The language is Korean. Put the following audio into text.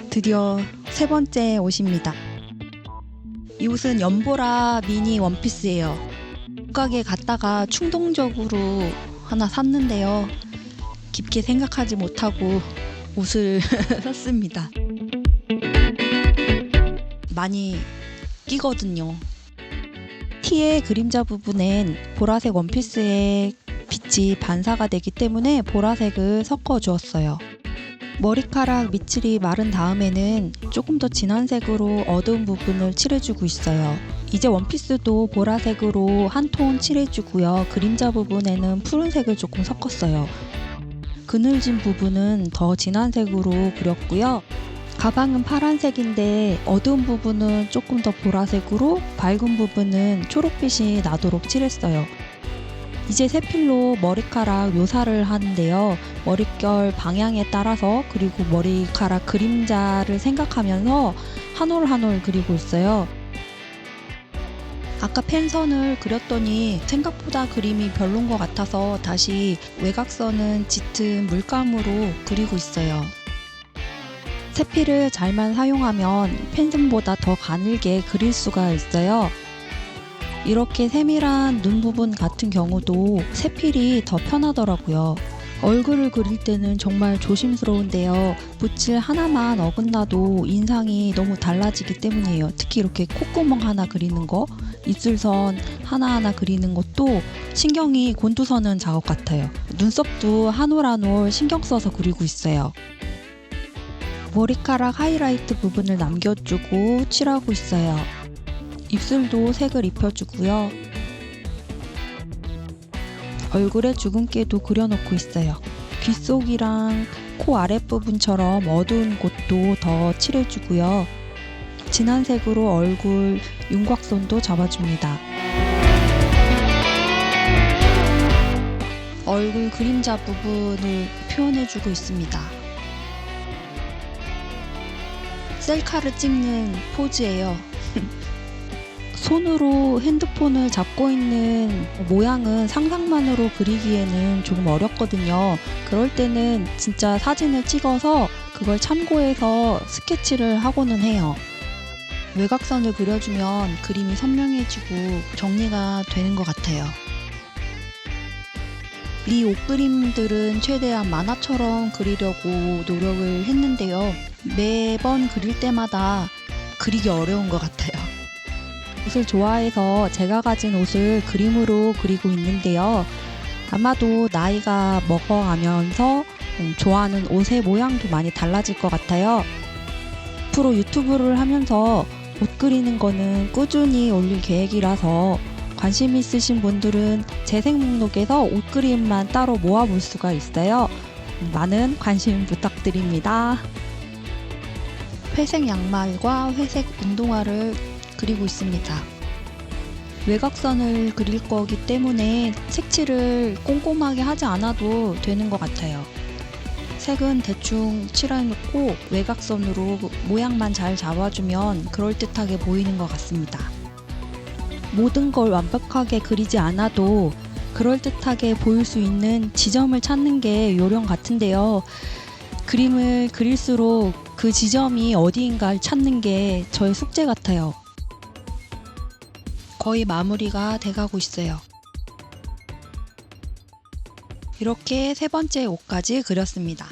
드디어 세 번째 옷입니다. 이 옷은 연보라 미니 원피스예요. 옷가게 갔다가 충동적으로 하나 샀는데요. 깊게 생각하지 못하고 옷을 샀습니다. 많이 끼거든요. 티의 그림자 부분엔 보라색 원피스의 빛이 반사가 되기 때문에 보라색을 섞어 주었어요. 머리카락 밑줄이 마른 다음에는 조금 더 진한 색으로 어두운 부분을 칠해주고 있어요. 이제 원피스도 보라색으로 한 톤 칠해주고요. 그림자 부분에는 푸른색을 조금 섞었어요. 그늘진 부분은 더 진한 색으로 그렸고요. 가방은 파란색인데 어두운 부분은 조금 더 보라색으로, 밝은 부분은 초록빛이 나도록 칠했어요. 이제 세필로 머리카락 묘사를 하는데요. 머릿결 방향에 따라서, 그리고 머리카락 그림자를 생각하면서 한 올 한 올 그리고 있어요. 아까 펜선을 그렸더니 생각보다 그림이 별론 것 같아서 다시 외곽선은 짙은 물감으로 그리고 있어요. 세필을 잘만 사용하면 펜선보다 더 가늘게 그릴 수가 있어요. 이렇게 세밀한 눈 부분 같은 경우도 세필이 더 편하더라고요. 얼굴을 그릴 때는 정말 조심스러운데요. 붓질 하나만 어긋나도 인상이 너무 달라지기 때문이에요. 특히 이렇게 콧구멍 하나 그리는 거, 입술선 하나하나 그리는 것도 신경이 곤두서는 작업 같아요. 눈썹도 한 올 한 올 신경 써서 그리고 있어요. 머리카락 하이라이트 부분을 남겨주고 칠하고 있어요. 입술도 색을 입혀주고요. 얼굴에 주근깨도 그려놓고 있어요. 귓속이랑 코 아랫부분처럼 어두운 곳도 더 칠해주고요. 진한 색으로 얼굴 윤곽선도 잡아줍니다. 얼굴 그림자 부분을 표현해주고 있습니다. 셀카를 찍는 포즈예요. 손으로 핸드폰을 잡고 있는 모양은 상상만으로 그리기에는 조금 어렵거든요. 그럴 때는 진짜 사진을 찍어서 그걸 참고해서 스케치를 하고는 해요. 외곽선을 그려주면 그림이 선명해지고 정리가 되는 것 같아요. 이 옷그림들은 최대한 만화처럼 그리려고 노력을 했는데요. 매번 그릴 때마다 그리기 어려운 것 같아요. 옷을 좋아해서 제가 가진 옷을 그림으로 그리고 있는데요. 아마도 나이가 먹어가면서 좋아하는 옷의 모양도 많이 달라질 것 같아요. 앞으로 유튜브를 하면서 옷 그리는 거는 꾸준히 올릴 계획이라서 관심 있으신 분들은 재생 목록에서 옷 그림만 따로 모아볼 수가 있어요. 많은 관심 부탁드립니다. 회색 양말과 회색 운동화를 그리고 있습니다. 외곽선을 그릴 거기 때문에 색칠을 꼼꼼하게 하지 않아도 되는 것 같아요. 색은 대충 칠해놓고 외곽선으로 모양만 잘 잡아주면 그럴듯하게 보이는 것 같습니다. 모든 걸 완벽하게 그리지 않아도 그럴듯하게 보일 수 있는 지점을 찾는 게 요령 같은데요. 그림을 그릴수록 그 지점이 어디인가를 찾는 게 저의 숙제 같아요. 거의 마무리가 돼가고 있어요. 이렇게 세 번째 옷까지 그렸습니다.